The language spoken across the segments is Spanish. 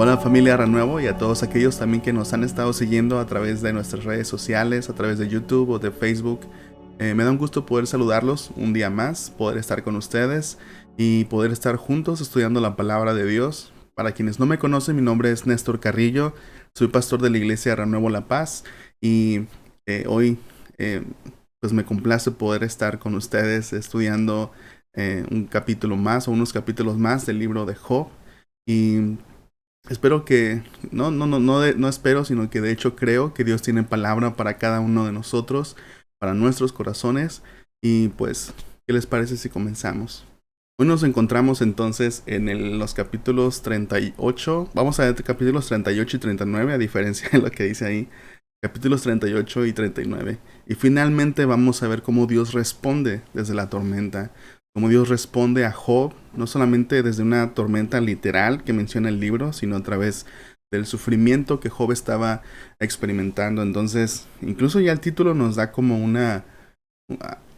Hola familia Renuevo y a todos aquellos también que nos han estado siguiendo a través de nuestras redes sociales, a través de YouTube o de Facebook. Me da un gusto poder saludarlos un día más, poder estar con ustedes y poder estar juntos estudiando la palabra de Dios. Para quienes no me conocen, mi nombre es Néstor Carrillo, soy pastor de la iglesia Renuevo La Paz y hoy pues me complace poder estar con ustedes estudiando un capítulo más o unos capítulos más del libro de Job. Y espero que, no espero, sino que de hecho creo que Dios tiene palabra para cada uno de nosotros, para nuestros corazones. Y pues, ¿qué les parece si comenzamos? Hoy nos encontramos entonces en los capítulos 38. Vamos a ver capítulos 38 y 39, a diferencia de lo que dice ahí. Capítulos 38 y 39. Y finalmente vamos a ver cómo Dios responde desde la tormenta. Cómo Dios responde a Job, no solamente desde una tormenta literal que menciona el libro, sino a través del sufrimiento que Job estaba experimentando. Entonces, incluso ya el título nos da como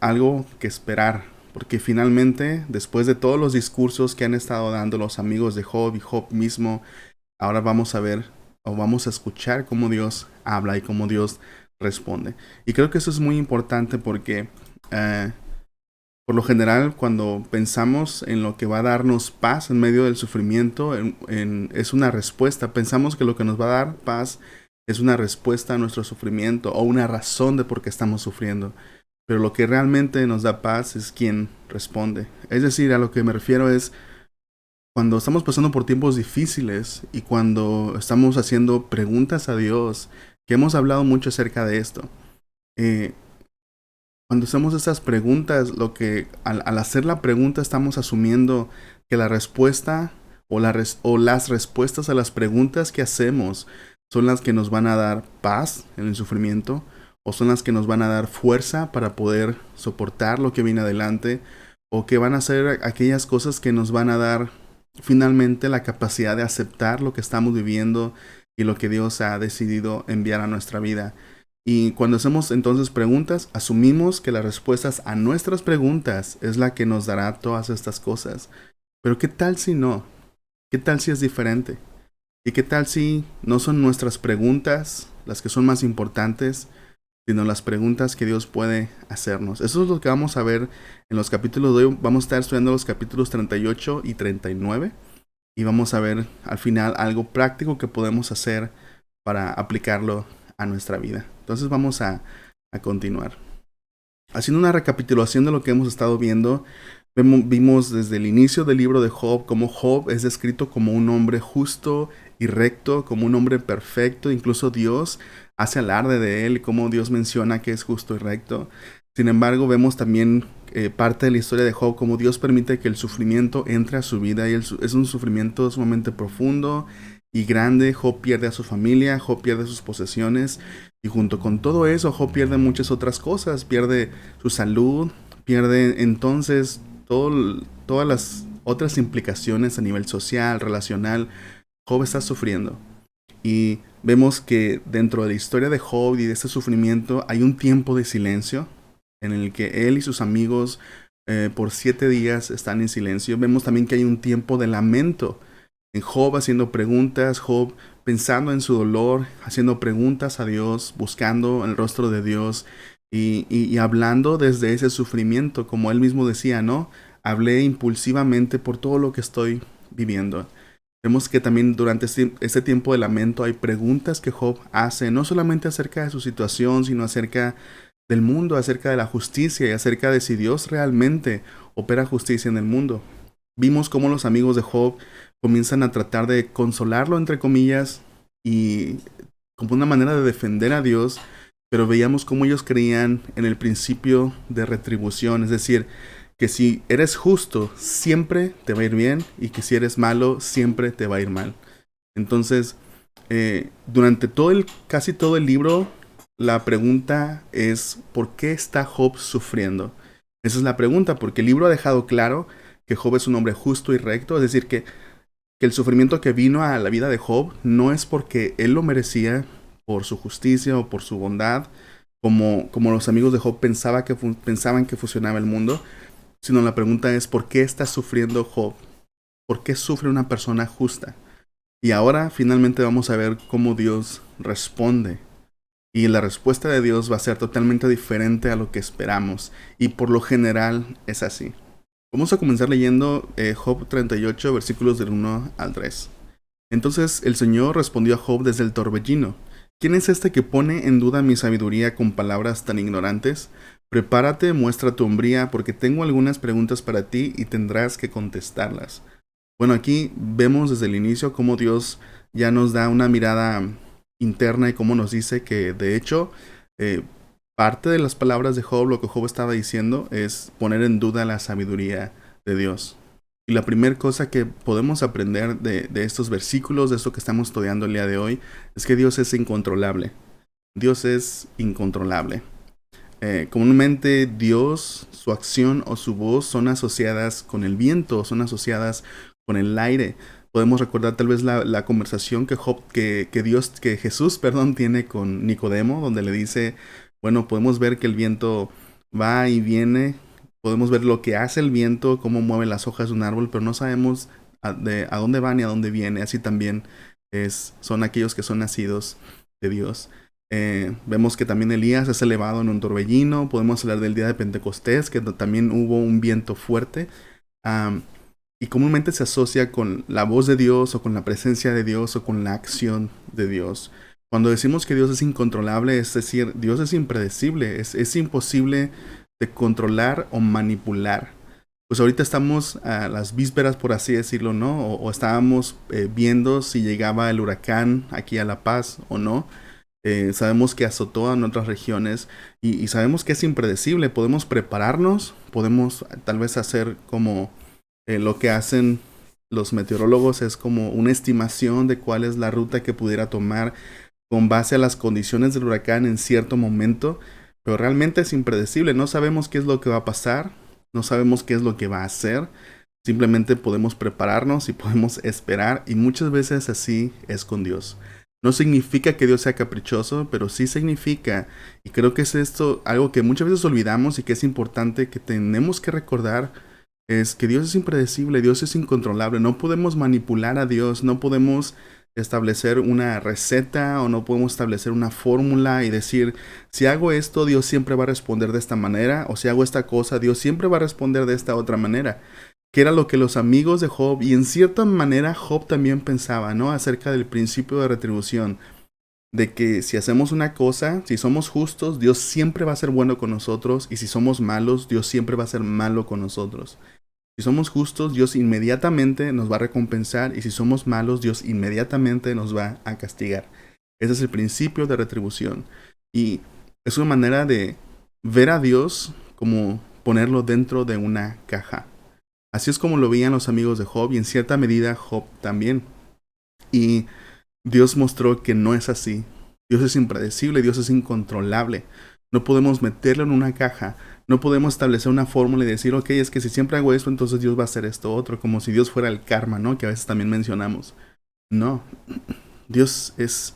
algo que esperar. Porque finalmente, después de todos los discursos que han estado dando los amigos de Job y Job mismo, ahora vamos a ver o vamos a escuchar cómo Dios habla y cómo Dios responde. Y creo que eso es muy importante porque por lo general, cuando pensamos en lo que va a darnos paz en medio del sufrimiento, es una respuesta. Pensamos que lo que nos va a dar paz es una respuesta a nuestro sufrimiento o una razón de por qué estamos sufriendo. Pero lo que realmente nos da paz es quien responde. Es decir, a lo que me refiero es cuando estamos pasando por tiempos difíciles y cuando estamos haciendo preguntas a Dios, que hemos hablado mucho acerca de esto. Cuando hacemos estas preguntas, al hacer la pregunta estamos asumiendo que la respuesta o las respuestas a las preguntas que hacemos son las que nos van a dar paz en el sufrimiento o son las que nos van a dar fuerza para poder soportar lo que viene adelante o que van a ser aquellas cosas que nos van a dar finalmente la capacidad de aceptar lo que estamos viviendo y lo que Dios ha decidido enviar a nuestra vida. Y cuando hacemos entonces preguntas, asumimos que las respuestas a nuestras preguntas es la que nos dará todas estas cosas. Pero ¿qué tal si no? ¿Qué tal si es diferente? ¿Y qué tal si no son nuestras preguntas las que son más importantes, sino las preguntas que Dios puede hacernos? Eso es lo que vamos a ver en los capítulos de hoy. Vamos a estar estudiando los capítulos 38 y 39 y vamos a ver al final algo práctico que podemos hacer para aplicarlo a nuestra vida. Entonces vamos a continuar. Haciendo una recapitulación de lo que hemos estado viendo, vimos desde el inicio del libro de Job cómo Job es descrito como un hombre justo y recto, como un hombre perfecto. Incluso Dios hace alarde de él, como Dios menciona que es justo y recto. Sin embargo, vemos también parte de la historia de Job, como Dios permite que el sufrimiento entre a su vida, y es un sufrimiento sumamente profundo y grande. Job pierde a su familia, Job pierde sus posesiones, y junto con todo eso, Job pierde muchas otras cosas, pierde su salud, pierde entonces todas las otras implicaciones a nivel social, relacional. Job está sufriendo. Y vemos que dentro de la historia de Job y de este sufrimiento hay un tiempo de silencio en el que él y sus amigos por 7 días están en silencio. Vemos también que hay un tiempo de lamento en Job haciendo preguntas, Job pensando en su dolor, haciendo preguntas a Dios, buscando el rostro de Dios y hablando desde ese sufrimiento, como él mismo decía, ¿no? Hablé impulsivamente por todo lo que estoy viviendo. Vemos que también durante este tiempo de lamento hay preguntas que Job hace, no solamente acerca de su situación, sino acerca del mundo, acerca de la justicia y acerca de si Dios realmente opera justicia en el mundo. Vimos cómo los amigos de Job comienzan a tratar de consolarlo, entre comillas, y como una manera de defender a Dios, pero veíamos cómo ellos creían en el principio de retribución, es decir, que si eres justo, siempre te va a ir bien, y que si eres malo, siempre te va a ir mal. Entonces, durante casi todo el libro, la pregunta es, ¿por qué está Job sufriendo? Esa es la pregunta, porque el libro ha dejado claro que Job es un hombre justo y recto, es decir, que el sufrimiento que vino a la vida de Job no es porque él lo merecía por su justicia o por su bondad, como los amigos de Job pensaban que funcionaba el mundo, sino la pregunta es, ¿por qué está sufriendo Job? ¿Por qué sufre una persona justa? Y ahora finalmente vamos a ver cómo Dios responde. Y la respuesta de Dios va a ser totalmente diferente a lo que esperamos. Y por lo general es así. Vamos a comenzar leyendo Job 38, versículos del 1 al 3. Entonces el Señor respondió a Job desde el torbellino: ¿Quién es este que pone en duda mi sabiduría con palabras tan ignorantes? Prepárate, muestra tu hombría, porque tengo algunas preguntas para ti y tendrás que contestarlas. Bueno, aquí vemos desde el inicio cómo Dios ya nos da una mirada interna y cómo nos dice que, de hecho, eh, parte de las palabras de Job, lo que Job estaba diciendo, es poner en duda la sabiduría de Dios. Y la primera cosa que podemos aprender de estos versículos, de esto que estamos estudiando el día de hoy, es que Dios es incontrolable. Dios es incontrolable. Comúnmente Dios, su acción o su voz son asociadas con el viento, son asociadas con el aire. Podemos recordar tal vez la conversación que Jesús, perdón, tiene con Nicodemo, donde le dice, bueno, podemos ver que el viento va y viene, podemos ver lo que hace el viento, cómo mueve las hojas de un árbol, pero no sabemos a dónde va ni a dónde viene. Así también son aquellos que son nacidos de Dios. Vemos que también Elías es elevado en un torbellino. Podemos hablar del día de Pentecostés, que también hubo un viento fuerte. Y comúnmente se asocia con la voz de Dios o con la presencia de Dios o con la acción de Dios. Cuando decimos que Dios es incontrolable, es decir, Dios es impredecible, es imposible de controlar o manipular. Pues ahorita estamos a las vísperas, por así decirlo, ¿no? O estábamos viendo si llegaba el huracán aquí a La Paz o no. Sabemos que azotó en otras regiones y sabemos que es impredecible. Podemos prepararnos, podemos tal vez hacer como lo que hacen los meteorólogos, es como una estimación de cuál es la ruta que pudiera tomar con base a las condiciones del huracán en cierto momento, pero realmente es impredecible. No sabemos qué es lo que va a pasar, no sabemos qué es lo que va a hacer. Simplemente podemos prepararnos y podemos esperar, y muchas veces así es con Dios. No significa que Dios sea caprichoso, pero sí significa, y creo que es esto algo que muchas veces olvidamos y que es importante que tenemos que recordar, es que Dios es impredecible, Dios es incontrolable. No podemos manipular a Dios, no podemos establecer una receta o no podemos establecer una fórmula y decir, si hago esto, Dios siempre va a responder de esta manera, o si hago esta cosa, Dios siempre va a responder de esta otra manera. Que era lo que los amigos de Job, y en cierta manera Job también pensaba, ¿no? Acerca del principio de retribución, de que si hacemos una cosa, si somos justos, Dios siempre va a ser bueno con nosotros, y si somos malos, Dios siempre va a ser malo con nosotros. Si somos justos, Dios inmediatamente nos va a recompensar, y si somos malos, Dios inmediatamente nos va a castigar. Ese es el principio de retribución. Y es una manera de ver a Dios como ponerlo dentro de una caja. Así es como lo veían los amigos de Job, y en cierta medida Job también. Y Dios mostró que no es así. Dios es impredecible, Dios es incontrolable. No podemos meterlo en una caja, no podemos establecer una fórmula y decir, ok, es que si siempre hago esto, entonces Dios va a hacer esto otro, como si Dios fuera el karma, ¿no? Que a veces también mencionamos. No, Dios es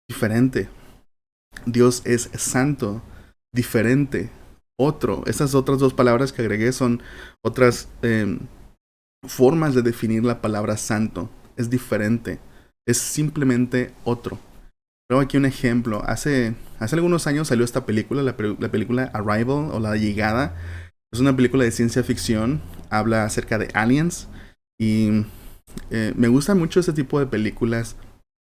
diferente. Dios es santo, diferente, otro. Esas otras dos palabras que agregué son otras formas de definir la palabra santo. Es diferente, es simplemente otro. Luego aquí un ejemplo. Hace algunos años salió esta película, la película Arrival o La Llegada. Es una película de ciencia ficción. Habla acerca de aliens. Y me gusta mucho este tipo de películas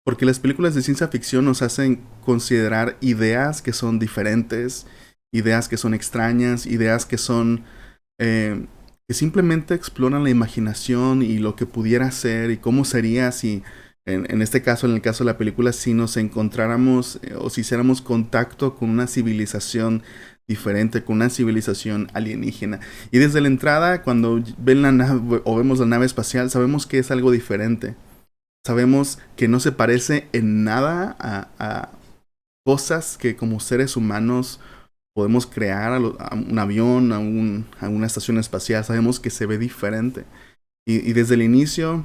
porque las películas de ciencia ficción nos hacen considerar ideas que son diferentes, ideas que son extrañas, ideas que son que simplemente exploran la imaginación y lo que pudiera ser y cómo sería si en este caso, en el caso de la película, si nos encontráramos o si hiciéramos contacto con una civilización diferente, con una civilización alienígena. Y desde la entrada, cuando ven la nave o vemos la nave espacial, sabemos que es algo diferente. Sabemos que no se parece en nada a cosas que como seres humanos podemos crear, a un avión, a una estación espacial. Sabemos que se ve diferente. Y desde el inicio,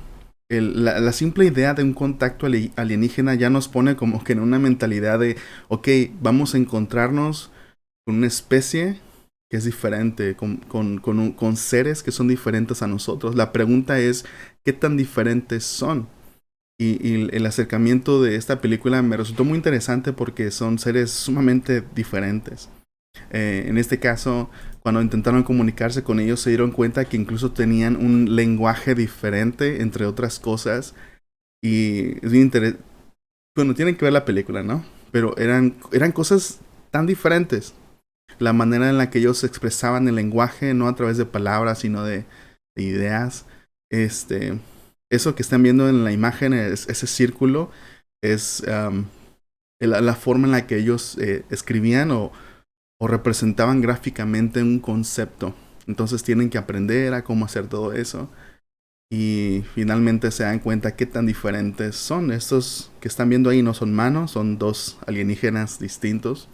la simple idea de un contacto alienígena ya nos pone como que en una mentalidad de, ok, vamos a encontrarnos con una especie que es diferente, con seres que son diferentes a nosotros. La pregunta es, ¿qué tan diferentes son? Y el acercamiento de esta película me resultó muy interesante porque son seres sumamente diferentes. En este caso, cuando intentaron comunicarse con ellos, se dieron cuenta que incluso tenían un lenguaje diferente, entre otras cosas. Y es bien interesante. Bueno, tienen que ver la película, ¿no? Pero eran cosas tan diferentes. La manera en la que ellos expresaban el lenguaje, no a través de palabras, sino de ideas. Este, eso que están viendo en la imagen, ese círculo, es la forma en la que ellos escribían o representaban gráficamente un concepto. Entonces tienen que aprender a cómo hacer todo eso. Y finalmente se dan cuenta qué tan diferentes son. Estos que están viendo ahí no son manos, son dos alienígenas distintos.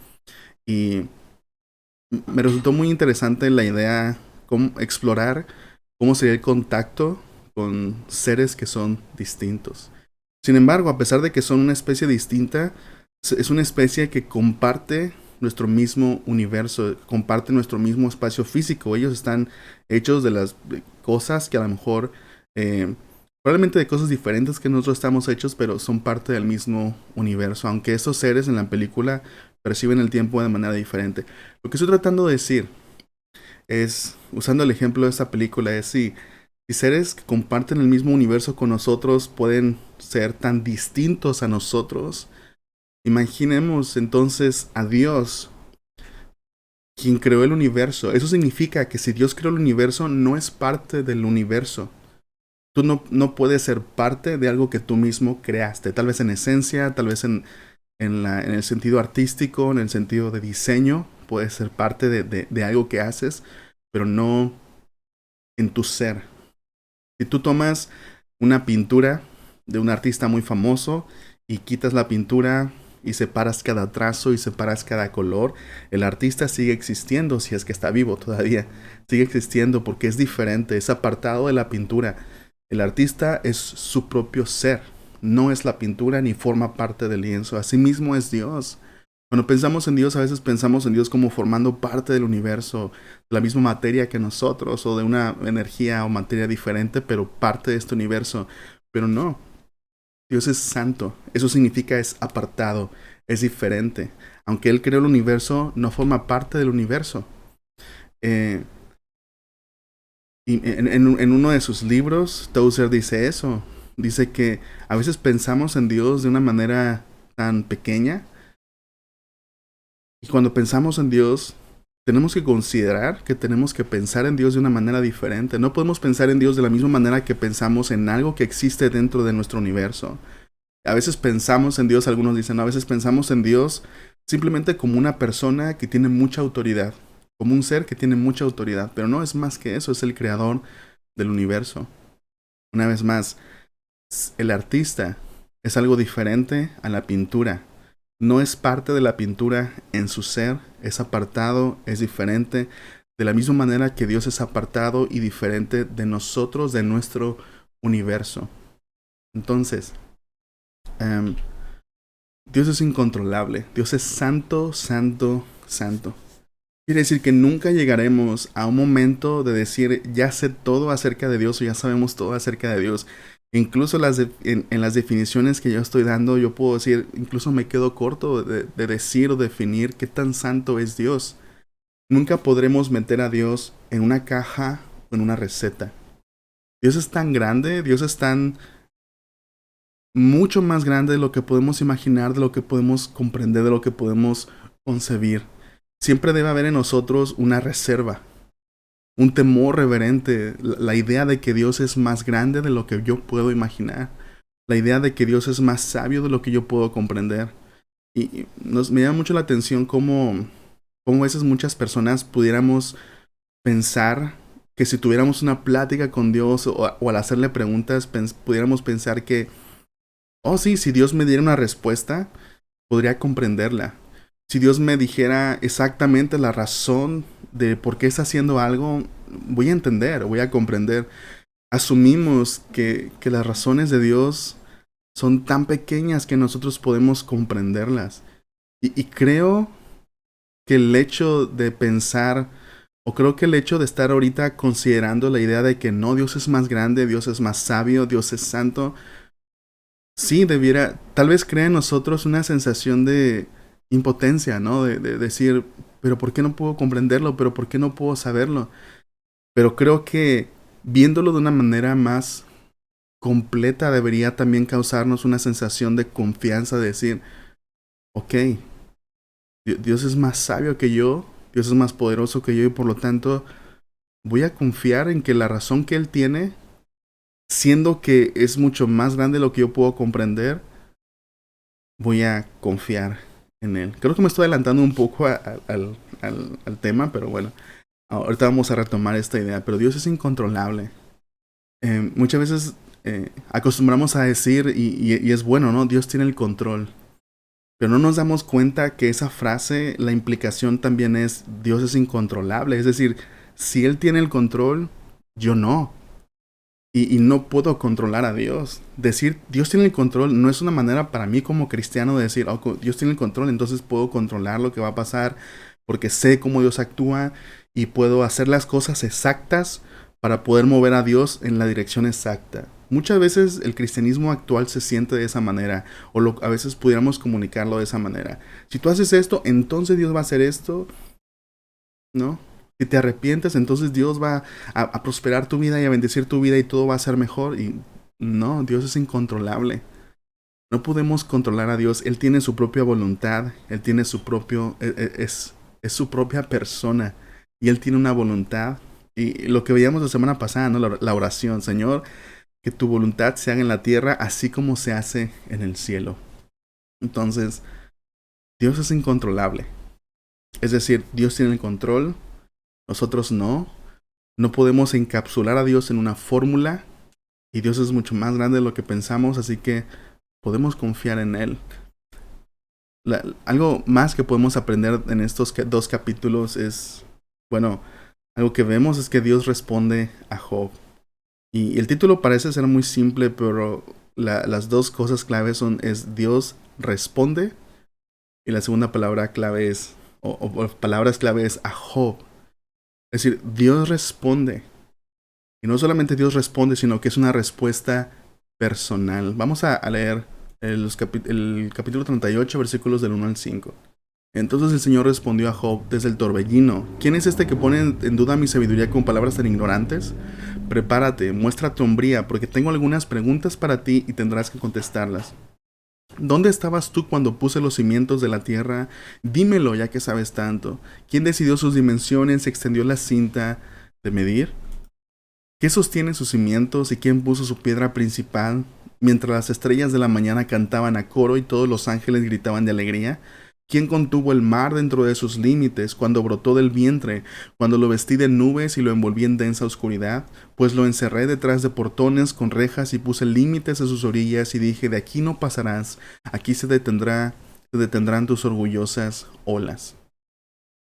Y me resultó muy interesante la idea, cómo explorar cómo sería el contacto con seres que son distintos. Sin embargo, a pesar de que son una especie distinta, es una especie que comparte nuestro mismo universo, comparte nuestro mismo espacio físico. Ellos están hechos de las cosas que a lo mejor, probablemente de cosas diferentes que nosotros estamos hechos, pero son parte del mismo universo. Aunque estos seres en la película perciben el tiempo de manera diferente. Lo que estoy tratando de decir es, usando el ejemplo de esta película, es si seres que comparten el mismo universo con nosotros pueden ser tan distintos a nosotros, imaginemos entonces a Dios, quien creó el universo. Eso significa que si Dios creó el universo, no es parte del universo. Tú no puedes ser parte de algo que tú mismo creaste. Tal vez en esencia, tal vez en el sentido artístico, en el sentido de diseño, puedes ser parte de algo que haces, pero no en tu ser. Si tú tomas una pintura de un artista muy famoso y quitas la pintura y separas cada trazo y separas cada color, el artista sigue existiendo si es que está vivo todavía. Sigue existiendo porque es diferente, es apartado de la pintura. El artista es su propio ser, no es la pintura ni forma parte del lienzo. Asimismo es Dios. Cuando pensamos en Dios, a veces pensamos en Dios como formando parte del universo, de la misma materia que nosotros, o de una energía o materia diferente, pero parte de este universo. Pero no, Dios es santo. Eso significa es apartado, es diferente. Aunque Él creó el universo, no forma parte del universo. Eh, y en uno de sus libros, Tozer dice eso. Dice que a veces pensamos en Dios de una manera tan pequeña. Y cuando pensamos en Dios, tenemos que considerar que tenemos que pensar en Dios de una manera diferente. No podemos pensar en Dios de la misma manera que pensamos en algo que existe dentro de nuestro universo. A veces pensamos en Dios, algunos dicen, a veces pensamos en Dios simplemente como una persona que tiene mucha autoridad, como un ser que tiene mucha autoridad, pero no es más que eso, es el creador del universo. Una vez más, el artista es algo diferente a la pintura. No es parte de la pintura en su ser, es apartado, es diferente, de la misma manera que Dios es apartado y diferente de nosotros, de nuestro universo. Entonces, Dios es incontrolable, Dios es santo, santo, santo. Quiere decir que nunca llegaremos a un momento de decir, ya sé todo acerca de Dios o ya sabemos todo acerca de Dios. Incluso en las definiciones que yo estoy dando, yo puedo decir, incluso me quedo corto de decir o definir qué tan santo es Dios. Nunca podremos meter a Dios en una caja o en una receta. Dios es tan grande, Dios es tan mucho más grande de lo que podemos imaginar, de lo que podemos comprender, de lo que podemos concebir. Siempre debe haber en nosotros una reserva, un temor reverente, la idea de que Dios es más grande de lo que yo puedo imaginar, la idea de que Dios es más sabio de lo que yo puedo comprender. Y me llama mucho la atención cómo a veces muchas personas pudiéramos pensar que si tuviéramos una plática con Dios o al hacerle preguntas, pudiéramos pensar que, oh sí, si Dios me diera una respuesta, podría comprenderla. Si Dios me dijera exactamente la razón de por qué está haciendo algo, voy a entender, voy a comprender. Asumimos que las razones de Dios son tan pequeñas que nosotros podemos comprenderlas. Y creo que el hecho de pensar, o creo que el hecho de estar ahorita considerando la idea de que no, Dios es más grande, Dios es más sabio, Dios es santo, sí debiera, tal vez crea en nosotros una sensación de impotencia, ¿no? De decir, pero ¿por qué no puedo comprenderlo? ¿Pero por qué no puedo saberlo? Pero creo que viéndolo de una manera más completa debería también causarnos una sensación de confianza, de decir, ok, Dios es más sabio que yo, Dios es más poderoso que yo y por lo tanto voy a confiar en que la razón que Él tiene, siendo que es mucho más grande de lo que yo puedo comprender, voy a confiar en Él. Creo que me estoy adelantando un poco al tema, pero bueno, ahorita vamos a retomar esta idea. Pero Dios es incontrolable. Muchas veces acostumbramos a decir, y es bueno, ¿no? Dios tiene el control. Pero no nos damos cuenta que esa frase, la implicación también es, Dios es incontrolable. Es decir, si Él tiene el control, yo no. Y no puedo controlar a Dios. Decir Dios tiene el control no es una manera para mí como cristiano de decir, oh, Dios tiene el control, entonces puedo controlar lo que va a pasar porque sé cómo Dios actúa y puedo hacer las cosas exactas para poder mover a Dios en la dirección exacta. Muchas veces el cristianismo actual se siente de esa manera, o a veces pudiéramos comunicarlo de esa manera. Si tú haces esto, entonces Dios va a hacer esto, ¿no? Si te arrepientes, entonces Dios va a prosperar tu vida y a bendecir tu vida y todo va a ser mejor. Y no, Dios es incontrolable. No podemos controlar a Dios. Él tiene su propia voluntad. Él tiene su propio... es su propia persona. Y Él tiene una voluntad. Y lo que veíamos la semana pasada, ¿no? La oración. Señor, que tu voluntad se haga en la tierra así como se hace en el cielo. Entonces, Dios es incontrolable. Es decir, Dios tiene el control. Nosotros no. No podemos encapsular a Dios en una fórmula y Dios es mucho más grande de lo que pensamos, así que podemos confiar en Él. Algo más que podemos aprender en estos dos capítulos es, bueno, algo que vemos es que Dios responde a Job. Y el título parece ser muy simple, pero las dos cosas claves es Dios responde y la segunda palabra clave es, o palabras clave es a Job. Es decir, Dios responde. Y no solamente Dios responde, sino que es una respuesta personal. Vamos a leer el capítulo 38, versículos del 1 al 5. Entonces el Señor respondió a Job desde el torbellino: ¿Quién es este que pone en duda mi sabiduría con palabras tan ignorantes? Prepárate, muestra tu hombría, porque tengo algunas preguntas para ti y tendrás que contestarlas. ¿Dónde estabas tú cuando puse los cimientos de la tierra? Dímelo, ya que sabes tanto. ¿Quién decidió sus dimensiones, extendió la cinta de medir? ¿Qué sostiene sus cimientos y quién puso su piedra principal? Mientras las estrellas de la mañana cantaban a coro y todos los ángeles gritaban de alegría. ¿Quién contuvo el mar dentro de sus límites cuando brotó del vientre, cuando lo vestí de nubes y lo envolví en densa oscuridad? Pues lo encerré detrás de portones con rejas y puse límites a sus orillas y dije, de aquí no pasarás, aquí se detendrán tus orgullosas olas.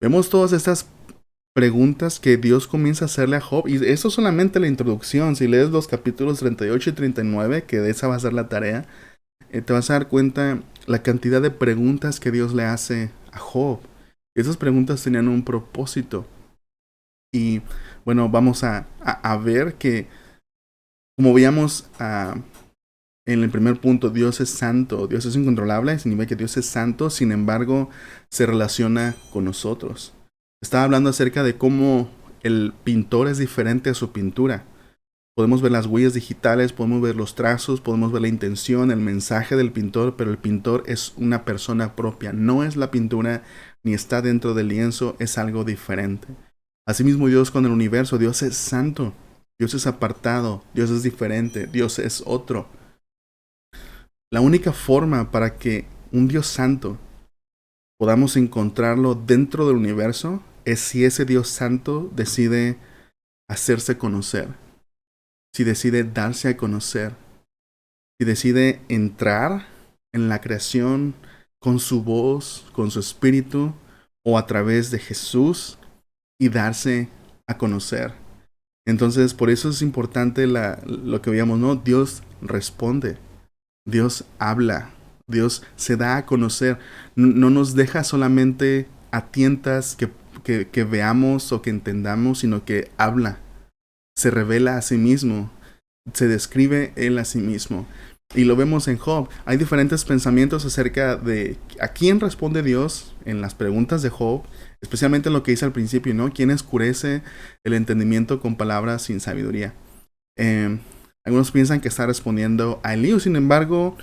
Vemos todas estas preguntas que Dios comienza a hacerle a Job. Y eso es solamente la introducción. Si lees los capítulos 38 y 39, que de esa va a ser la tarea, te vas a dar cuenta la cantidad de preguntas que Dios le hace a Job. Esas preguntas tenían un propósito. Y bueno, vamos a ver que, como veíamos en el primer punto, Dios es santo, Dios es incontrolable, significa que Dios es santo, sin embargo, se relaciona con nosotros. Estaba hablando acerca de cómo el pintor es diferente a su pintura. Podemos ver las huellas digitales, podemos ver los trazos, podemos ver la intención, el mensaje del pintor, pero el pintor es una persona propia, no es la pintura ni está dentro del lienzo, es algo diferente. Asimismo Dios con el universo, Dios es santo, Dios es apartado, Dios es diferente, Dios es otro. La única forma para que un Dios santo podamos encontrarlo dentro del universo es si ese Dios santo decide hacerse conocer, si decide darse a conocer, si decide entrar en la creación con su voz, con su espíritu o a través de Jesús y darse a conocer. Entonces, por eso es importante lo que veíamos, ¿no? Dios responde, Dios habla, Dios se da a conocer. No nos deja solamente a tientas que veamos o que entendamos, sino que habla, se revela a sí mismo, se describe él a sí mismo. Y lo vemos en Job. Hay diferentes pensamientos acerca de a quién responde Dios en las preguntas de Job, especialmente en lo que dice al principio, ¿no? ¿Quién oscurece el entendimiento con palabras sin sabiduría? Eh, Algunos piensan que está respondiendo a Eliú, sin embargo,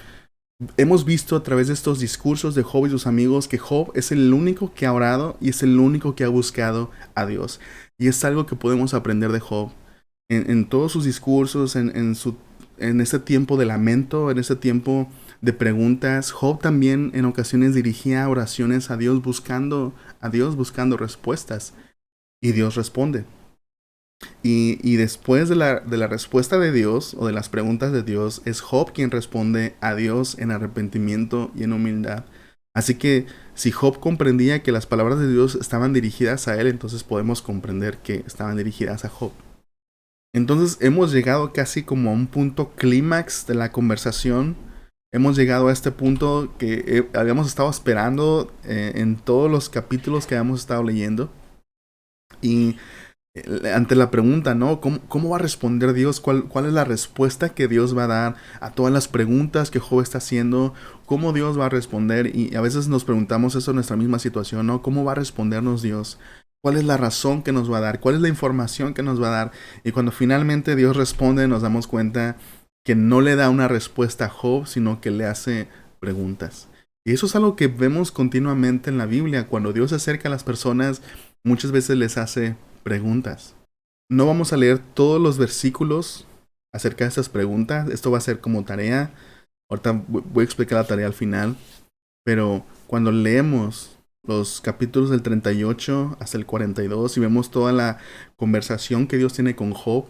hemos visto a través de estos discursos de Job y sus amigos que Job es el único que ha orado y es el único que ha buscado a Dios. Y es algo que podemos aprender de Job. En todos sus discursos, en ese tiempo de lamento, en ese tiempo de preguntas, Job también en ocasiones dirigía oraciones a Dios buscando respuestas. Y Dios responde. Y después de la respuesta de Dios o de las preguntas de Dios, es Job quien responde a Dios en arrepentimiento y en humildad. Así que si Job comprendía que las palabras de Dios estaban dirigidas a él, entonces podemos comprender que estaban dirigidas a Job. Entonces hemos llegado casi como a un punto clímax de la conversación. Hemos llegado a este punto que habíamos estado esperando en todos los capítulos que habíamos estado leyendo. Y ante la pregunta, ¿no? ¿Cómo va a responder Dios? ¿Cuál es la respuesta que Dios va a dar a todas las preguntas que Job está haciendo? ¿Cómo Dios va a responder? Y a veces nos preguntamos eso en nuestra misma situación, ¿no? ¿Cómo va a respondernos Dios? ¿Cuál es la razón que nos va a dar? ¿Cuál es la información que nos va a dar? Y cuando finalmente Dios responde, nos damos cuenta que no le da una respuesta a Job, sino que le hace preguntas. Y eso es algo que vemos continuamente en la Biblia. Cuando Dios se acerca a las personas, muchas veces les hace preguntas. No vamos a leer todos los versículos acerca de estas preguntas. Esto va a ser como tarea. Ahorita voy a explicar la tarea al final. Pero cuando leemos los capítulos del 38 hasta el 42 y vemos toda la conversación que Dios tiene con Job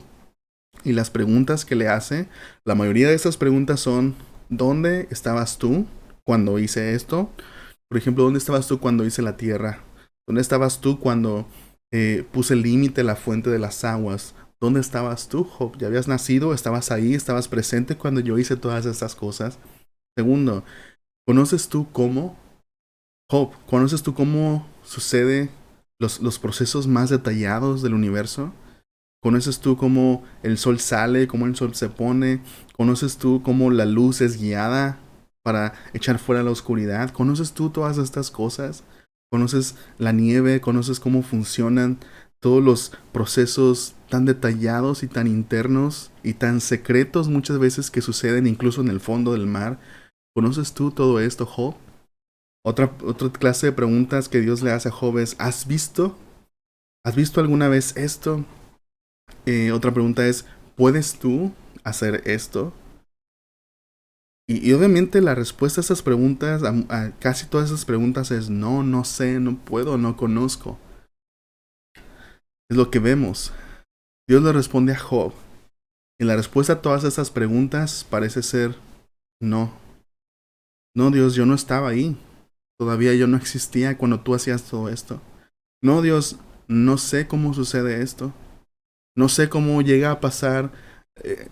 y las preguntas que le hace, la mayoría de estas preguntas son: ¿dónde estabas tú cuando hice esto? Por ejemplo, ¿dónde estabas tú cuando hice la tierra? ¿Dónde estabas tú cuando puse el límite a la fuente de las aguas? ¿Dónde estabas tú, Job? ¿Ya habías nacido? ¿Estabas ahí? ¿Estabas presente cuando yo hice todas estas cosas? Segundo, ¿conoces tú cómo, Job, conoces tú cómo sucede los procesos más detallados del universo? ¿Conoces tú cómo el sol sale, cómo el sol se pone? ¿Conoces tú cómo la luz es guiada para echar fuera la oscuridad? ¿Conoces tú todas estas cosas? ¿Conoces la nieve? ¿Conoces cómo funcionan todos los procesos tan detallados y tan internos y tan secretos muchas veces que suceden incluso en el fondo del mar? ¿Conoces tú todo esto, Job? Otra clase de preguntas que Dios le hace a Job es: ¿has visto? ¿Has visto alguna vez esto? Otra pregunta es: ¿puedes tú hacer esto? Y obviamente la respuesta a esas preguntas, a casi todas esas preguntas, es no, no sé, no puedo, no conozco. Es lo que vemos. Dios le responde a Job. Y la respuesta a todas esas preguntas parece ser no. No, Dios, yo no estaba ahí. Todavía yo no existía cuando tú hacías todo esto. No, Dios, no sé cómo sucede esto. No sé cómo llega a pasar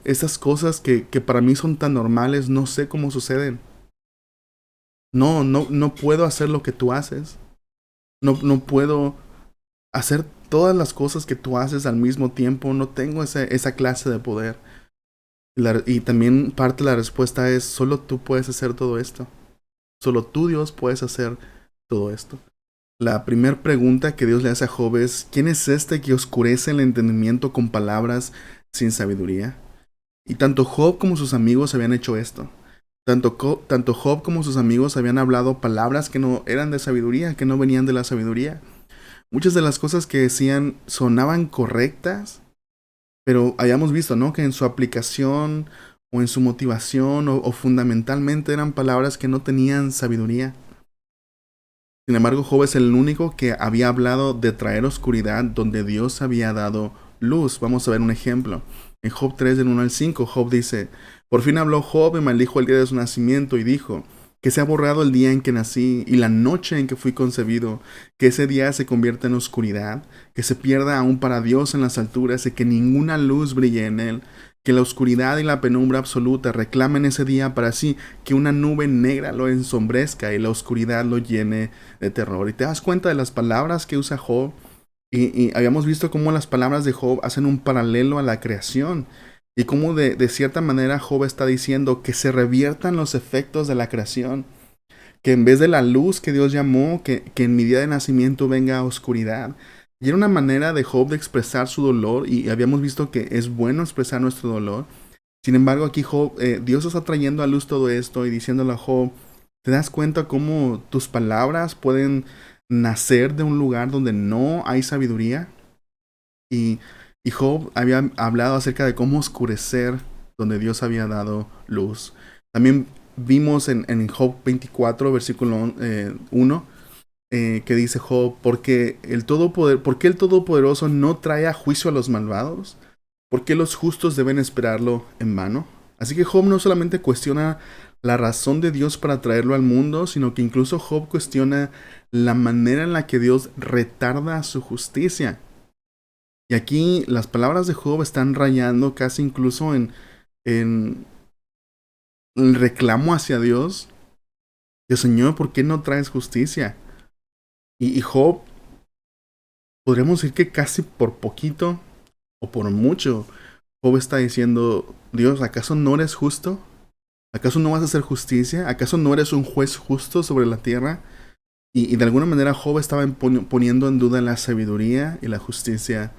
esas cosas que para mí son tan normales. No sé cómo suceden. No puedo hacer lo que tú haces. No puedo hacer todas las cosas que tú haces al mismo tiempo. No tengo esa clase de poder. Y también parte de la respuesta es: solo tú puedes hacer todo esto. Solo tú, Dios, puedes hacer todo esto. La primera pregunta que Dios le hace a Job es: ¿quién es este que oscurece el entendimiento con palabras sin sabiduría? Y tanto Job como sus amigos habían hecho esto. Tanto Job como sus amigos habían hablado palabras que no eran de sabiduría, que no venían de la sabiduría. Muchas de las cosas que decían sonaban correctas, pero hayamos visto, ¿no?, que en su aplicación o en su motivación o fundamentalmente eran palabras que no tenían sabiduría. Sin embargo, Job es el único que había hablado de traer oscuridad donde Dios había dado luz. Vamos a ver un ejemplo. En Job 3, del 1 al 5, Job dice: por fin habló Job y maldijo el día de su nacimiento y dijo: que se ha borrado el día en que nací y la noche en que fui concebido, que ese día se convierta en oscuridad, que se pierda aún para Dios en las alturas y que ninguna luz brille en él, que la oscuridad y la penumbra absoluta reclamen ese día para sí, que una nube negra lo ensombrezca y la oscuridad lo llene de terror. Y te das cuenta de las palabras que usa Job, y habíamos visto cómo las palabras de Job hacen un paralelo a la creación. Y cómo de cierta manera Job está diciendo que se reviertan los efectos de la creación, que en vez de la luz que Dios llamó, que en mi día de nacimiento venga oscuridad. Y era una manera de Job de expresar su dolor, y habíamos visto que es bueno expresar nuestro dolor. Sin embargo, aquí Job, Dios está trayendo a luz todo esto y diciéndole a Job, ¿te das cuenta cómo tus palabras pueden nacer de un lugar donde no hay sabiduría? Y, y Job había hablado acerca de cómo oscurecer donde Dios había dado luz. También vimos en Job 24, versículo 1, que dice Job, ¿por qué el Todopoderoso no trae a juicio a los malvados? ¿Por qué los justos deben esperarlo en vano? Así que Job no solamente cuestiona la razón de Dios para traerlo al mundo, sino que incluso Job cuestiona la manera en la que Dios retarda su justicia. Y aquí las palabras de Job están rayando casi incluso en el reclamo hacia Dios. De Señor, ¿por qué no traes justicia? Y Job, podríamos decir que casi por poquito o por mucho, Job está diciendo, Dios, ¿acaso no eres justo? ¿Acaso no vas a hacer justicia? ¿Acaso no eres un juez justo sobre la tierra? Y de alguna manera Job estaba poniendo en duda la sabiduría y la justicia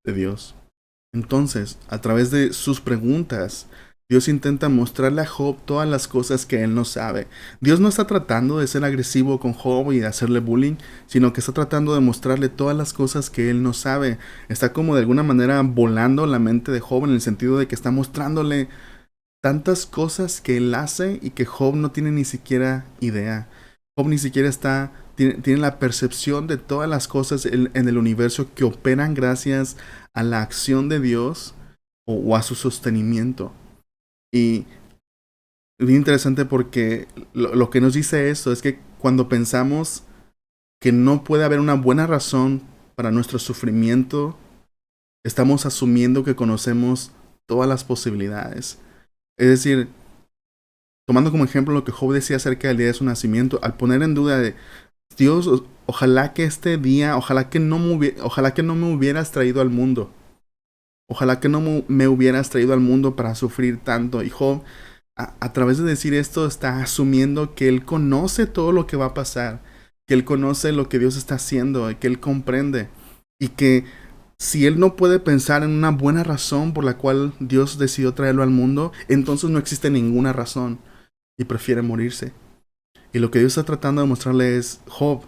de Dios. Entonces, a través de sus preguntas, Dios intenta mostrarle a Job todas las cosas que él no sabe. Dios no está tratando de ser agresivo con Job y de hacerle bullying, sino que está tratando de mostrarle todas las cosas que él no sabe. Está como de alguna manera volando la mente de Job en el sentido de que está mostrándole tantas cosas que él hace y que Job no tiene ni siquiera idea. Job ni siquiera tiene la percepción de todas las cosas en el universo que operan gracias a la acción de Dios o a su sostenimiento. Y es bien interesante porque lo que nos dice esto es que cuando pensamos que no puede haber una buena razón para nuestro sufrimiento, estamos asumiendo que conocemos todas las posibilidades. Es decir, tomando como ejemplo lo que Job decía acerca del día de su nacimiento, al poner en duda de Dios, ojalá que este día, ojalá que no me hubieras traído al mundo. Ojalá que no me hubieras traído al mundo para sufrir tanto. Y Job, a través de decir esto, está asumiendo que él conoce todo lo que va a pasar, que él conoce lo que Dios está haciendo, que él comprende. Y que si él no puede pensar en una buena razón por la cual Dios decidió traerlo al mundo, entonces no existe ninguna razón y prefiere morirse. Y lo que Dios está tratando de mostrarle es, Job,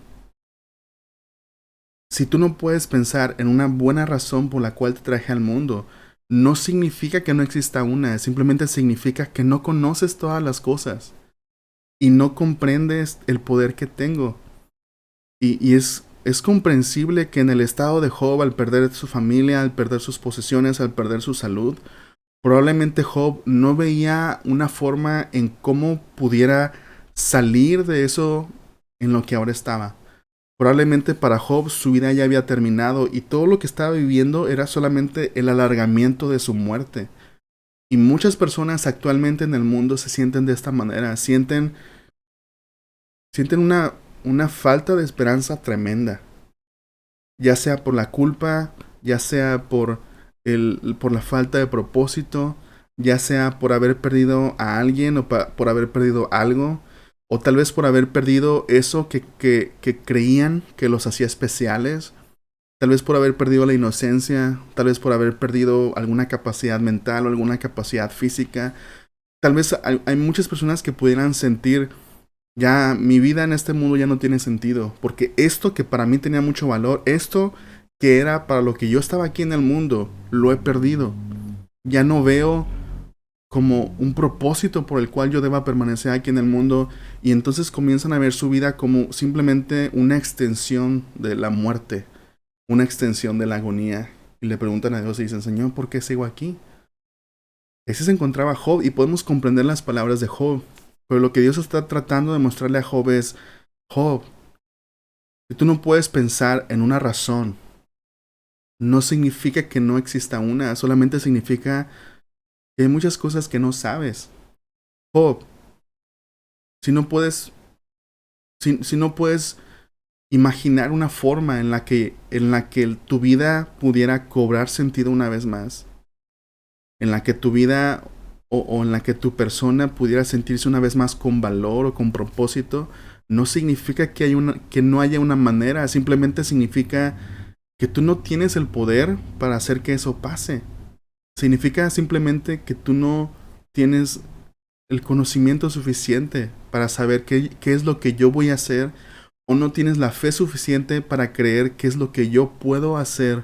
si tú no puedes pensar en una buena razón por la cual te traje al mundo, no significa que no exista una, simplemente significa que no conoces todas las cosas y no comprendes el poder que tengo. Y es comprensible que en el estado de Job, al perder su familia, al perder sus posesiones, al perder su salud, probablemente Job no veía una forma en cómo pudiera salir de eso en lo que ahora estaba. Probablemente para Job su vida ya había terminado y todo lo que estaba viviendo era solamente el alargamiento de su muerte. Y muchas personas actualmente en el mundo se sienten de esta manera, sienten una falta de esperanza tremenda, ya sea por la culpa, ya sea por la falta de propósito, ya sea por haber perdido a alguien o por haber perdido algo, o tal vez por haber perdido eso que creían que los hacía especiales, tal vez por haber perdido la inocencia, tal vez por haber perdido alguna capacidad mental o alguna capacidad física. Tal vez hay muchas personas que pudieran sentir, ya mi vida en este mundo ya no tiene sentido, porque esto que para mí tenía mucho valor, esto que era para lo que yo estaba aquí en el mundo, lo he perdido. Ya no veo como un propósito por el cual yo deba permanecer aquí en el mundo, y entonces comienzan a ver su vida como simplemente una extensión de la muerte, una extensión de la agonía, y le preguntan a Dios y dicen, Señor, ¿por qué sigo aquí? Ese se encontraba Job y podemos comprender las palabras de Job, pero lo que Dios está tratando de mostrarle a Job es, Job, si tú no puedes pensar en una razón, no significa que no exista una, solamente significa que hay muchas cosas que no sabes. Job, si no puedes, si no puedes imaginar una forma en la que tu vida pudiera cobrar sentido una vez más, en la que tu vida o en la que tu persona pudiera sentirse una vez más con valor o con propósito, no significa que no haya una manera, simplemente significa que tú no tienes el poder para hacer que eso pase. Significa simplemente que tú no tienes el conocimiento suficiente para saber qué es lo que yo voy a hacer, o no tienes la fe suficiente para creer qué es lo que yo puedo hacer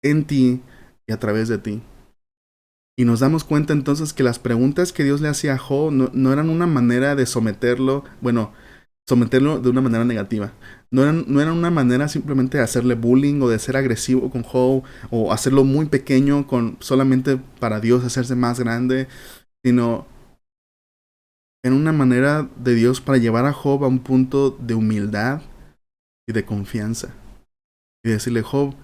en ti y a través de ti. Y nos damos cuenta entonces que las preguntas que Dios le hacía a Job no eran una manera de someterlo, bueno, someterlo de una manera negativa. No eran una manera simplemente de hacerle bullying o de ser agresivo con Job o hacerlo muy pequeño solamente para Dios hacerse más grande, sino en una manera de Dios para llevar a Job a un punto de humildad y de confianza. Y decirle, Job,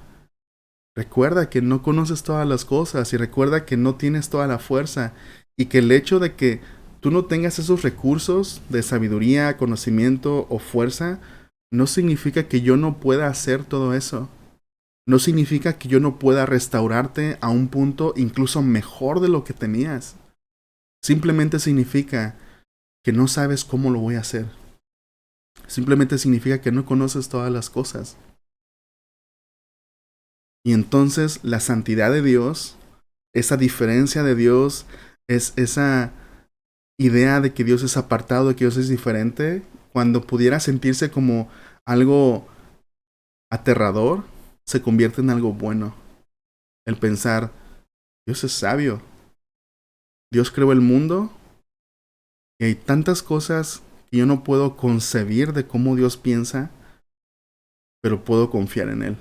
recuerda que no conoces todas las cosas y recuerda que no tienes toda la fuerza y que el hecho de que tú no tengas esos recursos de sabiduría, conocimiento o fuerza no significa que yo no pueda hacer todo eso. No significa que yo no pueda restaurarte a un punto incluso mejor de lo que tenías. Simplemente significa que no sabes cómo lo voy a hacer. Simplemente significa que no conoces todas las cosas. Y entonces la santidad de Dios, esa diferencia de Dios, es esa idea de que Dios es apartado, de que Dios es diferente, cuando pudiera sentirse como algo aterrador, se convierte en algo bueno. El pensar, Dios es sabio, Dios creó el mundo y hay tantas cosas que yo no puedo concebir de cómo Dios piensa, pero puedo confiar en Él.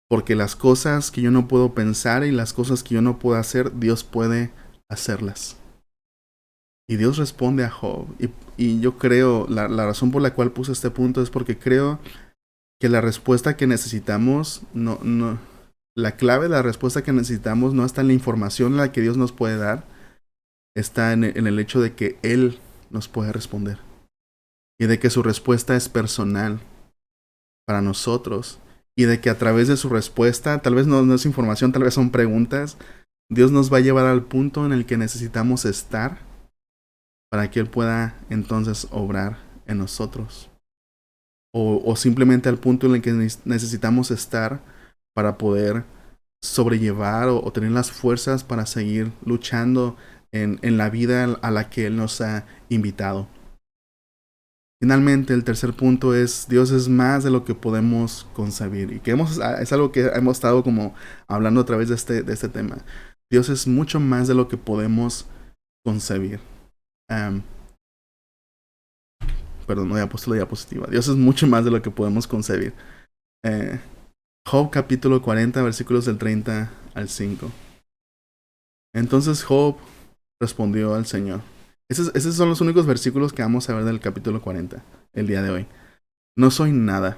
Porque las cosas que yo no puedo pensar y las cosas que yo no puedo hacer, Dios puede hacerlas. Y Dios responde a Job. Y yo creo, la razón por la cual puse este punto es porque creo que la respuesta que necesitamos, la clave de la respuesta que necesitamos no está en la información la que Dios nos puede dar, está en el hecho de que Él nos puede responder. Y de que su respuesta es personal para nosotros. Y de que a través de su respuesta, tal vez no es información, tal vez son preguntas, Dios nos va a llevar al punto en el que necesitamos estar para que Él pueda entonces obrar en nosotros. O simplemente al punto en el que necesitamos estar para poder sobrellevar o tener las fuerzas para seguir luchando en la vida a la que Él nos ha invitado. Finalmente, el tercer punto es, Dios es más de lo que podemos concebir. Y que es algo que hemos estado como hablando a través de este tema. Dios es mucho más de lo que podemos concebir. Perdón, no había puesto la diapositiva. Dios es mucho más de lo que podemos concebir. Job capítulo 40, versículos del 30 al 5. Entonces Job respondió al Señor. Esos son los únicos versículos que vamos a ver del capítulo 40 el día de hoy. No soy nada.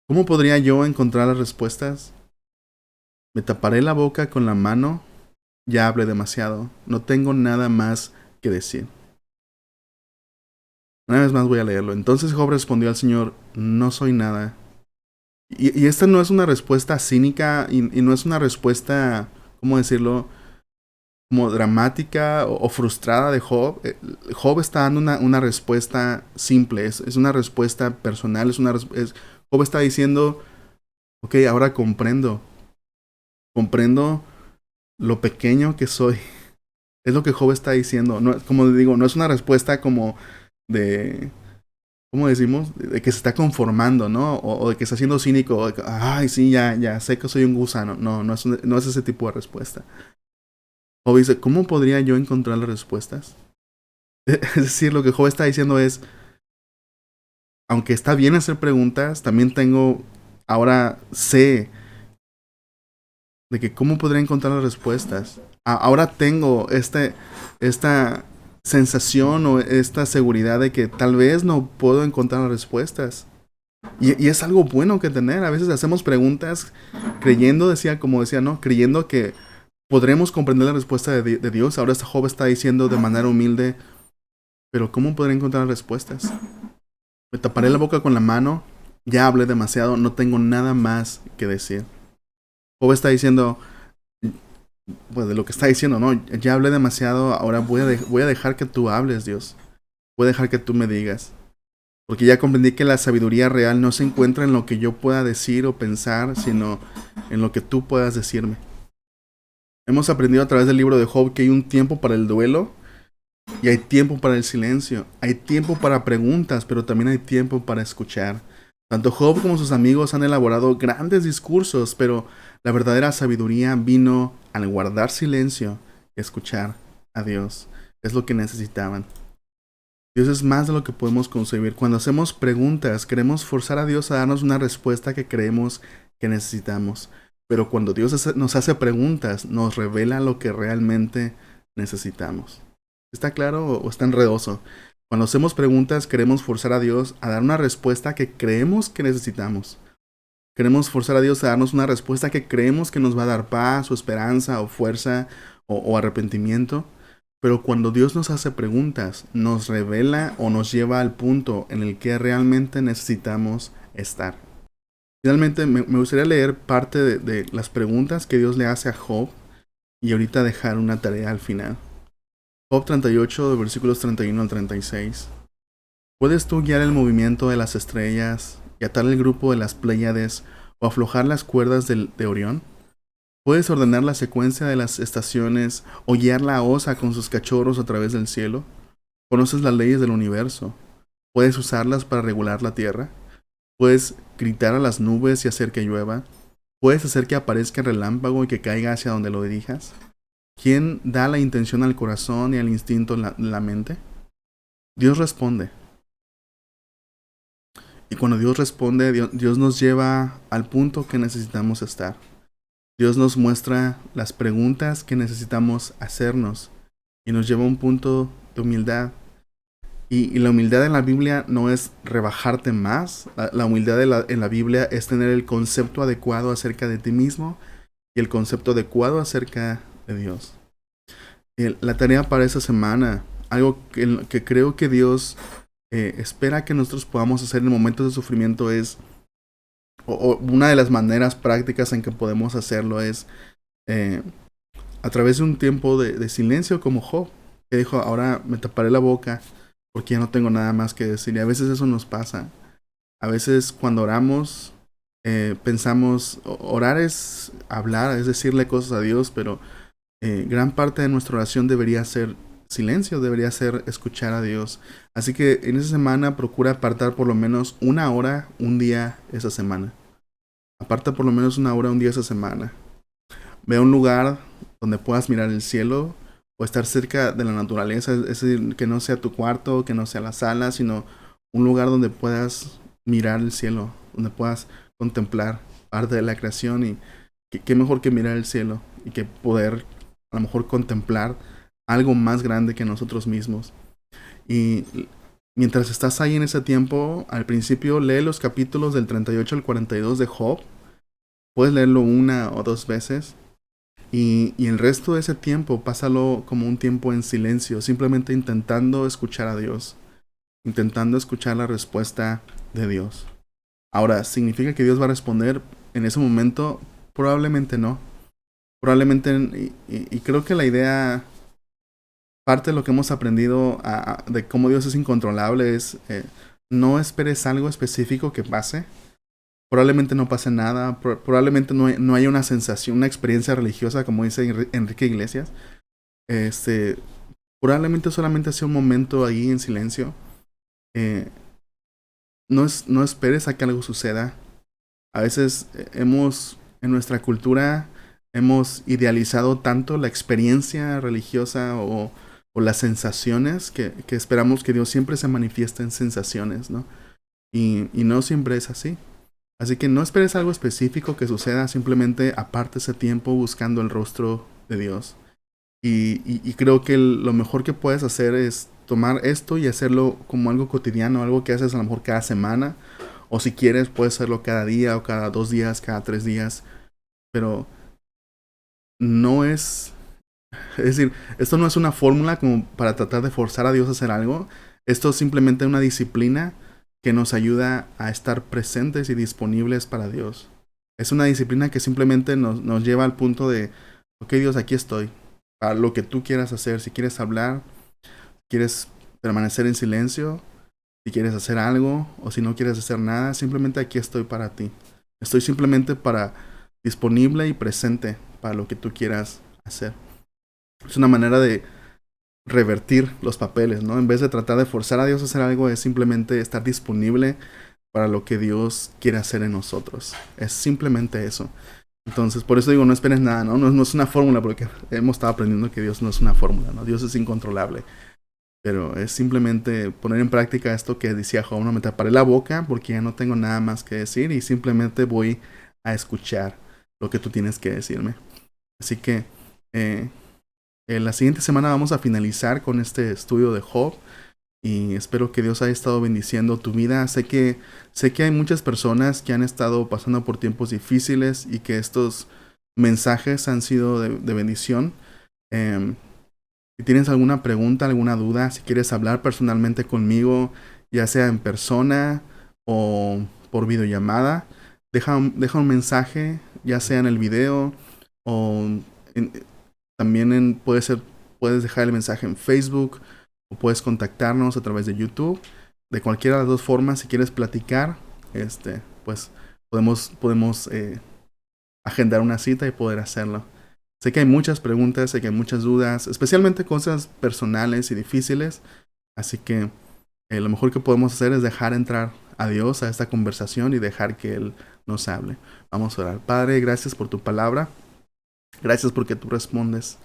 ¿Cómo podría yo encontrar las respuestas? Me taparé la boca con la mano. Ya hablé demasiado. No tengo nada más que decir. Una vez más voy a leerlo. Entonces Job respondió al Señor, no soy nada. Y esta no es una respuesta cínica y no es una respuesta, ¿cómo decirlo? Como dramática o frustrada de Job. Job está dando una respuesta simple, es una respuesta personal, Job está diciendo, ok, ahora comprendo lo pequeño que soy. Es lo que Job está diciendo. No, como digo, no es una respuesta como de, ¿cómo decimos? De que se está conformando, ¿no? O de que está siendo cínico, o de que, ay, sí, ya sé que soy un gusano. No es ese tipo de respuesta. Job dice, ¿cómo podría yo encontrar las respuestas? Es decir, lo que Job está diciendo es, aunque está bien hacer preguntas, también ahora sé de que cómo podría encontrar las respuestas. Ahora tengo esta sensación o esta seguridad de que tal vez no puedo encontrar las respuestas. Y es algo bueno que tener. A veces hacemos preguntas creyendo, ¿no? Creyendo que podremos comprender la respuesta de Dios. Ahora este Job está diciendo de manera humilde, pero ¿cómo podré encontrar respuestas? Me taparé la boca con la mano, ya hablé demasiado, no tengo nada más que decir. Job está diciendo, pues, de lo que está diciendo, no, ya hablé demasiado, ahora voy a dejar que tú hables, Dios. Voy a dejar que tú me digas. Porque ya comprendí que la sabiduría real no se encuentra en lo que yo pueda decir o pensar, sino en lo que tú puedas decirme. Hemos aprendido a través del libro de Job que hay un tiempo para el duelo y hay tiempo para el silencio. Hay tiempo para preguntas, pero también hay tiempo para escuchar. Tanto Job como sus amigos han elaborado grandes discursos, pero la verdadera sabiduría vino al guardar silencio y escuchar a Dios. Es lo que necesitaban. Dios es más de lo que podemos concebir. Cuando hacemos preguntas, queremos forzar a Dios a darnos una respuesta que creemos que necesitamos. Pero cuando Dios nos hace preguntas, nos revela lo que realmente necesitamos. ¿Está claro o está enredoso? Cuando hacemos preguntas, queremos forzar a Dios a dar una respuesta que creemos que necesitamos. Queremos forzar a Dios a darnos una respuesta que creemos que nos va a dar paz o esperanza o fuerza o arrepentimiento. Pero cuando Dios nos hace preguntas, nos revela o nos lleva al punto en el que realmente necesitamos estar. Finalmente, me gustaría leer parte de las preguntas que Dios le hace a Job y ahorita dejar una tarea al final. Job 38, de versículos 31 al 36. ¿Puedes tú guiar el movimiento de las estrellas y atar el grupo de las Pléyades o aflojar las cuerdas de Orión? ¿Puedes ordenar la secuencia de las estaciones o guiar la osa con sus cachorros a través del cielo? ¿Conoces las leyes del universo? ¿Puedes usarlas para regular la tierra? ¿Puedes gritar a las nubes y hacer que llueva? ¿Puedes hacer que aparezca el relámpago y que caiga hacia donde lo dirijas? ¿Quién da la intención al corazón y al instinto en la mente? Dios responde. Y cuando Dios responde, Dios nos lleva al punto que necesitamos estar. Dios nos muestra las preguntas que necesitamos hacernos y nos lleva a un punto de humildad. Y la humildad en la Biblia no es rebajarte más. La humildad en la Biblia es tener el concepto adecuado acerca de ti mismo y el concepto adecuado acerca de Dios. La tarea para esa semana, algo que creo que Dios espera que nosotros podamos hacer en momentos de sufrimiento es, o una de las maneras prácticas en que podemos hacerlo es eh, a través de un tiempo de silencio como Job, que dijo, ahora me taparé la boca porque ya no tengo nada más que decir. Y a veces eso nos pasa. A veces cuando oramos, pensamos, orar es hablar, es decirle cosas a Dios, pero gran parte de nuestra oración debería ser silencio, debería ser escuchar a Dios. Así que en esa semana procura apartar por lo menos una hora, un día esa semana. Aparta por lo menos una hora, un día esa semana. Ve a un lugar donde puedas mirar el cielo o estar cerca de la naturaleza, es decir, que no sea tu cuarto, que no sea la sala, sino un lugar donde puedas mirar el cielo, donde puedas contemplar parte de la creación y qué mejor que mirar el cielo y que poder a lo mejor contemplar algo más grande que nosotros mismos. Y mientras estás ahí en ese tiempo, al principio lee los capítulos del 38 al 42 de Job. Puedes leerlo una o dos veces. Y el resto de ese tiempo, pásalo como un tiempo en silencio, simplemente intentando escuchar a Dios, intentando escuchar la respuesta de Dios. Ahora, ¿significa que Dios va a responder en ese momento? Probablemente no. Probablemente, y creo que la idea, parte de lo que hemos aprendido de cómo Dios es incontrolable es, no esperes algo específico que pase. Probablemente no pase nada, probablemente no haya una sensación, una experiencia religiosa, como dice Enrique Iglesias. Este, probablemente solamente sea un momento ahí en silencio. Eh, no esperes a que algo suceda. A veces en nuestra cultura, hemos idealizado tanto la experiencia religiosa o las sensaciones que esperamos que Dios siempre se manifieste en sensaciones, ¿no? Y no siempre es así. Así que no esperes algo específico que suceda, simplemente aparte ese tiempo buscando el rostro de Dios. Y creo que lo mejor que puedes hacer es tomar esto y hacerlo como algo cotidiano, algo que haces a lo mejor cada semana, o si quieres puedes hacerlo cada día o cada 2 días, cada 3 días, pero no es decir, esto no es una fórmula como para tratar de forzar a Dios a hacer algo, esto es simplemente una disciplina que nos ayuda a estar presentes y disponibles para Dios. Es una disciplina que simplemente nos lleva al punto de, Ok, Dios, aquí estoy. Para lo que tú quieras hacer. Si quieres hablar, quieres permanecer en silencio, si quieres hacer algo o si no quieres hacer nada, simplemente aquí estoy para ti. Estoy simplemente disponible y presente para lo que tú quieras hacer. Es una manera de revertir los papeles, ¿no? En vez de tratar de forzar a Dios a hacer algo, es simplemente estar disponible para lo que Dios quiere hacer en nosotros. Es simplemente eso. Entonces, por eso digo, no esperes nada, ¿no? No es una fórmula, porque hemos estado aprendiendo que Dios no es una fórmula, ¿no? Dios es incontrolable. Pero es simplemente poner en práctica esto que decía Job, no me taparé la boca porque ya no tengo nada más que decir y simplemente voy a escuchar lo que tú tienes que decirme. Así que la siguiente semana vamos a finalizar con este estudio de Job y espero que Dios haya estado bendiciendo tu vida. Sé que hay muchas personas que han estado pasando por tiempos difíciles y que estos mensajes han sido de bendición. Si tienes alguna pregunta, alguna duda, si quieres hablar personalmente conmigo, ya sea en persona o por videollamada, deja un mensaje, ya sea en el video o puedes dejar el mensaje en Facebook o puedes contactarnos a través de YouTube. De cualquiera de las dos formas, si quieres platicar, pues podemos agendar una cita y poder hacerlo. Sé que hay muchas preguntas, sé que hay muchas dudas, especialmente cosas personales y difíciles. Así que lo mejor que podemos hacer es dejar entrar a Dios a esta conversación y dejar que Él nos hable. Vamos a orar. Padre, gracias por tu palabra. Gracias porque tú respondes.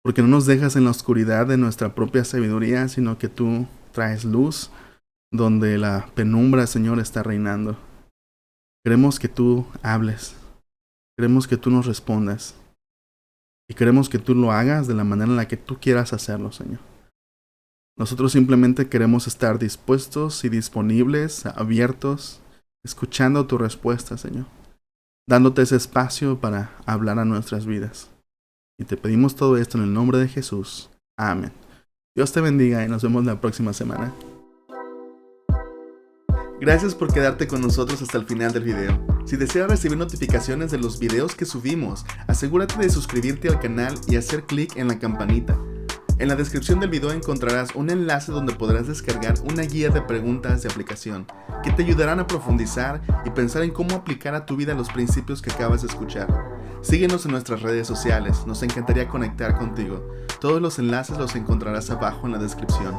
Porque no nos dejas en la oscuridad de nuestra propia sabiduría, sino que tú traes luz donde la penumbra, Señor, está reinando. Queremos que tú hables. Queremos que tú nos respondas. Y queremos que tú lo hagas de la manera en la que tú quieras hacerlo, Señor. Nosotros simplemente queremos estar dispuestos y disponibles, abiertos, escuchando tu respuesta, Señor. Dándote ese espacio para hablar a nuestras vidas. Y te pedimos todo esto en el nombre de Jesús. Amén. Dios te bendiga y nos vemos la próxima semana. Gracias por quedarte con nosotros hasta el final del video. Si deseas recibir notificaciones de los videos que subimos, asegúrate de suscribirte al canal y hacer clic en la campanita. En la descripción del video encontrarás un enlace donde podrás descargar una guía de preguntas de aplicación que te ayudarán a profundizar y pensar en cómo aplicar a tu vida los principios que acabas de escuchar. Síguenos en nuestras redes sociales, nos encantaría conectar contigo. Todos los enlaces los encontrarás abajo en la descripción.